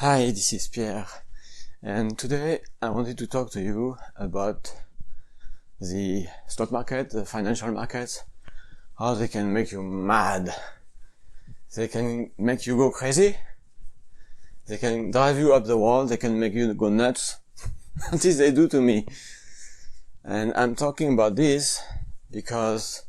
Hi, this is Pierre, and today I wanted to talk to you about the stock market, the financial markets, how they can make you mad. They can make you go crazy. They can drive you up the wall. They can make you go nuts. This they do to me. And I'm talking about this because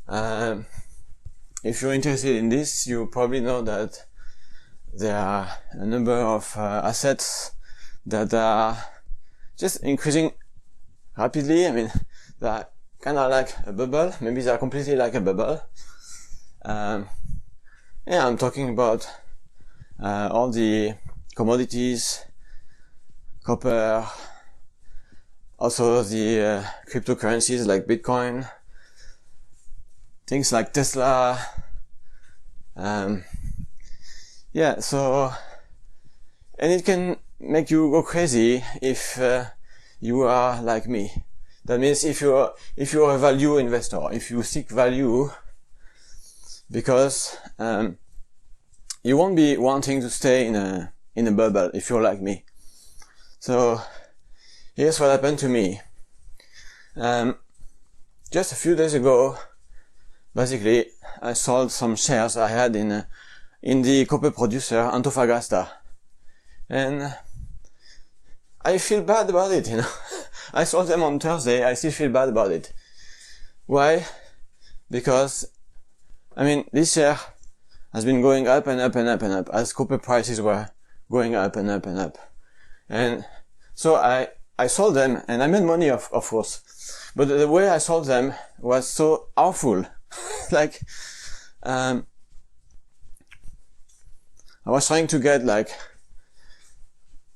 if you're interested in this, you probably know that there are a number of assets that are just increasing rapidly. I mean, they're kind of like a bubble. Maybe they're completely like a bubble. Yeah, I'm talking about all the commodities, copper, also the cryptocurrencies like Bitcoin, things like Tesla. Yeah, so, and it can make you go crazy if you are like me. That means if you're a value investor, if you seek value, because you won't be wanting to stay in a bubble if you're like me. So here's what happened to me. Just a few days ago, basically, I sold some shares I had in the copper producer Antofagasta, and I feel bad about it, I sold them on Thursday. I still feel bad about it. Why? Because, I mean, this share has been going up and up and up and up as copper prices were going up and up and up. And so I sold them and I made money, of course. But the way I sold them was so awful. Like, I was trying to get like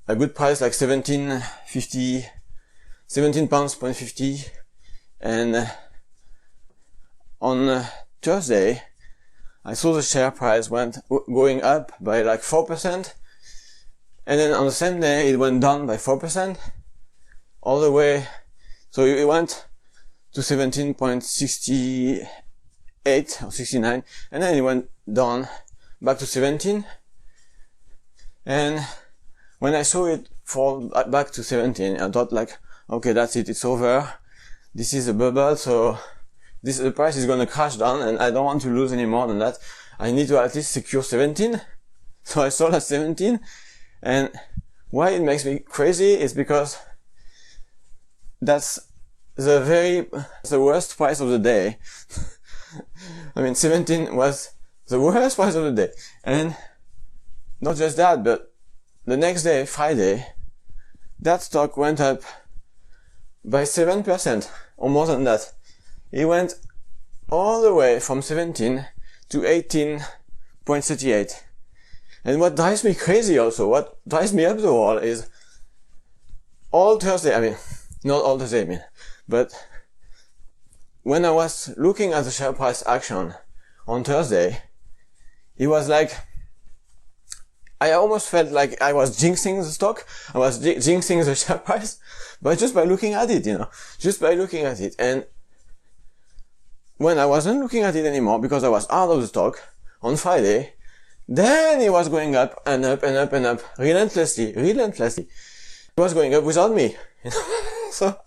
a good price, like 17 pounds, 50, and on Thursday, I saw the share price going up by like 4%, and then on the same day, it went down by 4%, all the way, so it went to 17.68 or 69, and then it went down back to 17, and when I saw it fall back to 17, I thought like, okay, that's it, it's over. This is a bubble, so the price is gonna crash down, and I don't want to lose any more than that. I need to at least secure 17. So I sold at 17, and why it makes me crazy is because that's the worst price of the day. I mean, 17 was the worst price of the day. And not just that, but the next day, Friday, that stock went up by 7% or more than that. It went all the way from 17 to 18.38. And what drives me crazy also, what drives me up the wall is all Thursday, I mean, not all Thursday, I mean, but when I was looking at the share price action on Thursday, it was like, I almost felt like I was jinxing the stock. I was jinxing the share price, but just by looking at it, just by looking at it. And when I wasn't looking at it anymore because I was out of the stock on Friday, then it was going up and up and up and up relentlessly. It was going up without me. So,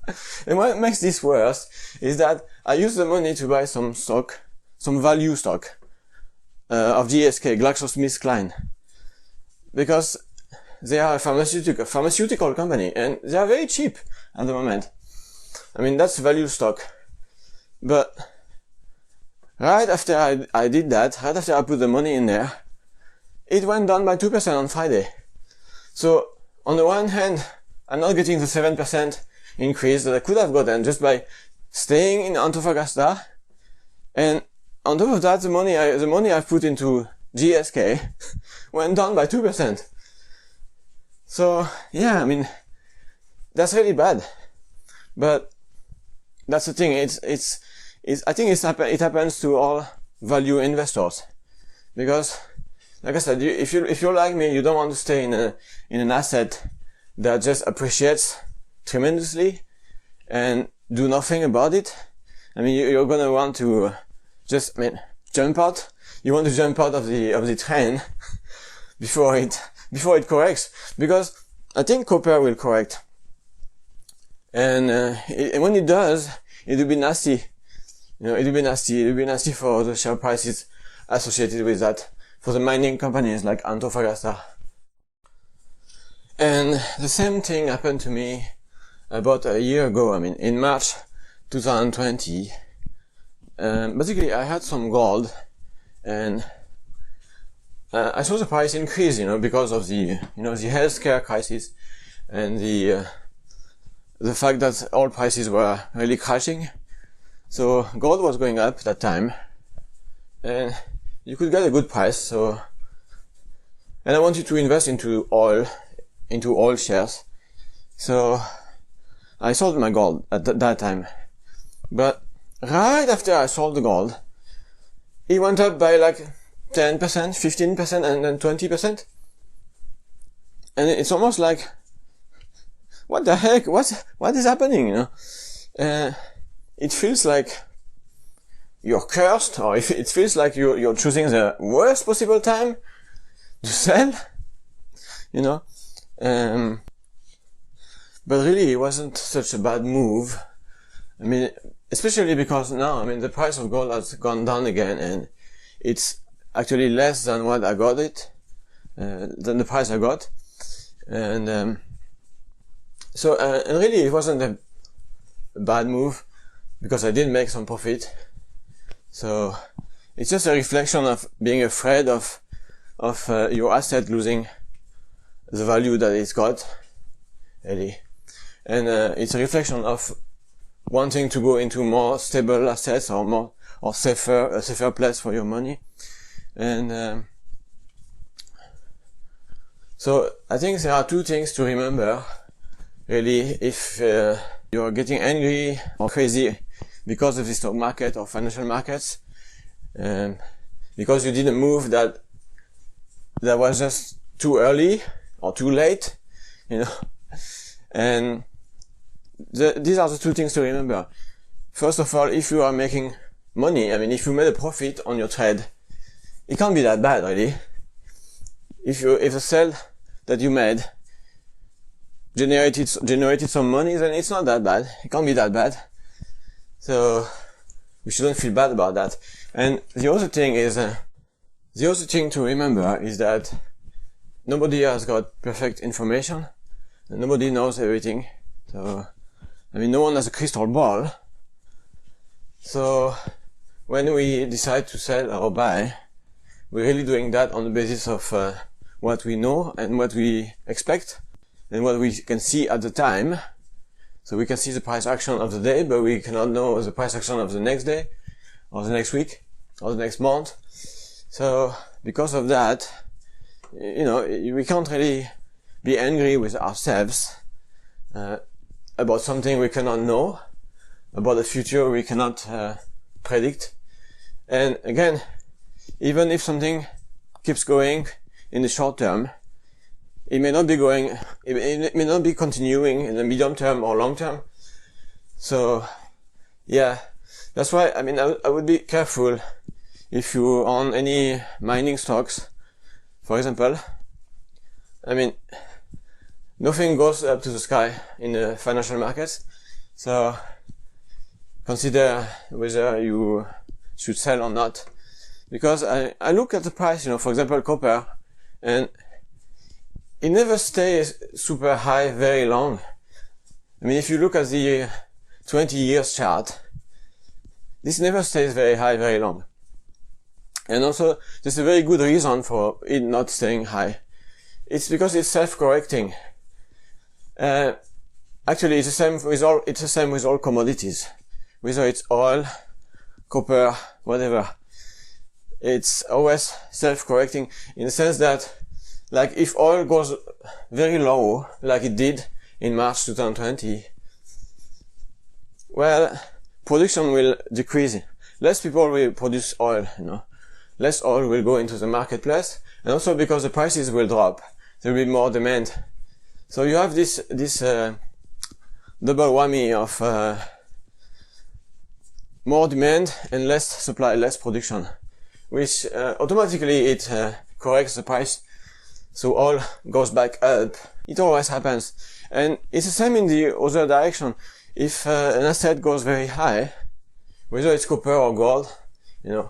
and what makes this worse is that I used the money to buy some stock, some value stock, of GSK, GlaxoSmithKline. Because they are a pharmaceutical company, and they are very cheap at the moment. I mean, that's value stock. But right after I did that, right after I put the money in there, it went down by 2% on Friday. So, on the one hand, I'm not getting the 7% increase that I could have gotten just by staying in Antofagasta. And on top of that, the money I put into GSK went down by 2%. So, yeah, I mean, that's really bad. But that's the thing, I think it happens to all value investors. Because, like I said, if you're like me, you don't want to stay in an asset that just appreciates tremendously and do nothing about it. I mean, you're gonna want to jump out. You want to jump out of the train before it before it corrects, because I think copper will correct. And when it does, it will be nasty. You know, it will be nasty. It will be nasty for the share prices associated with that, for the mining companies like Antofagasta. And the same thing happened to me about a year ago. I mean, in March 2020. Basically, I had some gold, and I saw the price increase, you know, because of the, the healthcare crisis and the fact that oil prices were really crashing. So gold was going up that time, and you could get a good price. So, and I wanted to invest into oil shares. So I sold my gold at that time. But right after I sold the gold, it went up by like 10%, 15%, and then 20%. And it's almost like, what the heck? What is happening? You know, it feels like you're cursed, or if it feels like you're choosing the worst possible time to sell. You know, but really, it wasn't such a bad move. I mean, especially because now, I mean, the price of gold has gone down again, and it's actually less than what I got it, than the price I got. And, and really it wasn't a bad move, because I did make some profit. So it's just a reflection of being afraid of your asset losing the value that it's got, really. And, it's a reflection of wanting to go into more stable assets or a safer place for your money. And so I think there are two things to remember, really, if you're getting angry or crazy because of the stock market or financial markets, because you did a move that was just too early or too late, you know. And these are the two things to remember. First of all, if you are making money, I mean, if you made a profit on your trade, it can't be that bad, really. If the sale that you made generated some money, then it's not that bad. It can't be that bad. So we shouldn't feel bad about that. And the other thing to remember is that nobody has got perfect information, and nobody knows everything. So, I mean, no one has a crystal ball. So when we decide to sell or buy, we're really doing that on the basis of what we know and what we expect and what we can see at the time. So we can see the price action of the day, but we cannot know the price action of the next day or the next week or the next month. So because of that, you know, we can't really be angry with ourselves about something we cannot know, about the future we cannot predict. And again, even if something keeps going in the short term, it may not be continuing in the medium term or long term. So yeah, that's why, I mean, I would be careful if you own any mining stocks, for example. I mean, nothing goes up to the sky in the financial markets, so consider whether you should sell or not. Because I look at the price, you know, for example, copper, and it never stays super high very long. I mean, if you look at the 20 years chart, this never stays very high very long. And also, there's a very good reason for it not staying high. It's because it's self-correcting. Actually, it's the same with all commodities. Whether it's oil, copper, whatever. It's always self-correcting in the sense that, like, if oil goes very low, like it did in March 2020, well, production will decrease. Less people will produce oil, you know. Less oil will go into the marketplace, and also because the prices will drop, there will be more demand. So you have this double whammy of more demand and less supply, less production, which automatically it corrects the price. so all goes back up. It always happens. And it's the same in the other direction. If an asset goes very high, whether it's copper or gold, you know,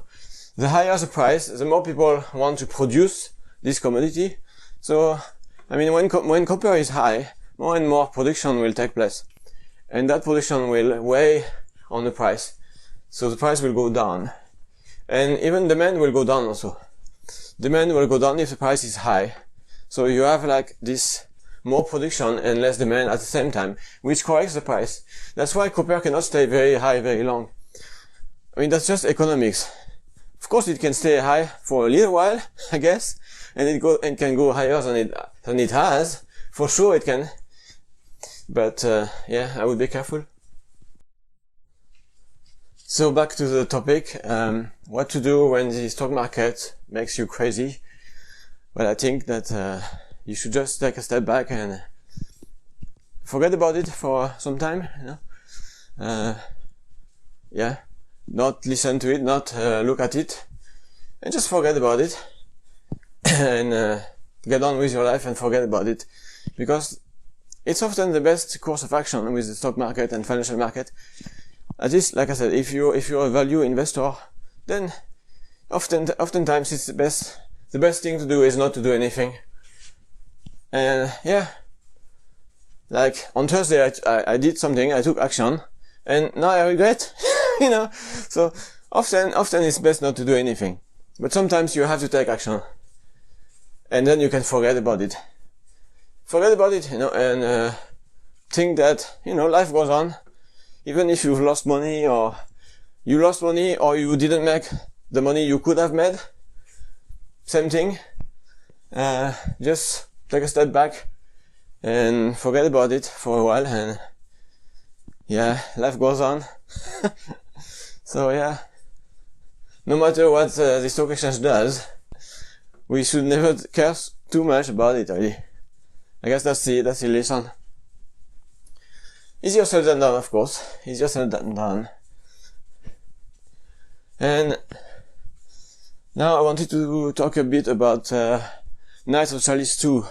the higher the price, the more people want to produce this commodity. So, I mean, when copper is high, more and more production will take place. And that production will weigh on the price. So the price will go down. And even demand will go down also. Demand will go down if the price is high. So you have like this more production and less demand at the same time, which corrects the price. That's why copper cannot stay very high very long. I mean, that's just economics. Of course, it can stay high for a little while, I guess, and it can go higher than it has. For sure, it can. But yeah, I would be careful. So back to the topic, what to do when the stock market makes you crazy. Well, I think that you should just take a step back and forget about it for some time, you know. Yeah, not listen to it, not look at it, and just forget about it, and get on with your life and forget about it, because it's often the best course of action with the stock market and financial market. At least, like I said, if you're a value investor, then oftentimes it's the best thing to do is not to do anything. And yeah, like on Thursday I did something, I took action, and now I regret, you know. So often it's best not to do anything, but sometimes you have to take action, and then you can forget about it, you know, and think that, you know, life goes on. Even if you've lost money, or you didn't make the money you could have made, same thing. Just take a step back and forget about it for a while, and yeah, life goes on. So yeah, no matter what the stock exchange does, we should never care too much about it, really. I guess that's the lesson. Easier said than done, of course. Easier said than done. And now I wanted to talk a bit about Knights of Chalice 2.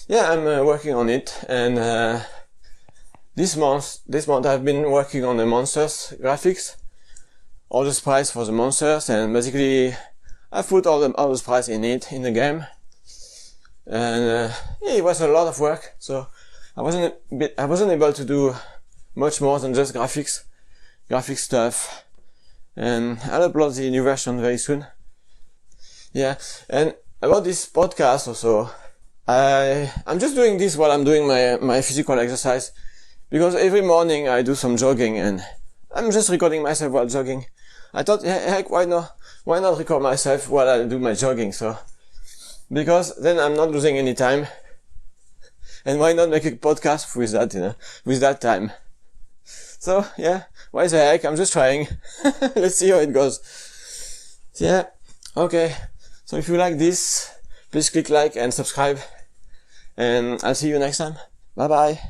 Yeah, I'm working on it, and this month I've been working on the monsters graphics, all the sprites for the monsters, and basically I've put all the sprites in the game, and yeah, it was a lot of work. So I wasn't able to do much more than just graphic stuff, and I'll upload the new version very soon. Yeah, and about this podcast also, I'm just doing this while I'm doing my physical exercise, because every morning I do some jogging, and I'm just recording myself while jogging. I thought, heck, why not record myself while I do my jogging? So, because then I'm not losing any time. And why not make a podcast with that, you know, with that time? So, yeah, why the heck, I'm just trying. Let's see how it goes. Yeah, okay. So if you like this, please click like and subscribe. And I'll see you next time. Bye bye.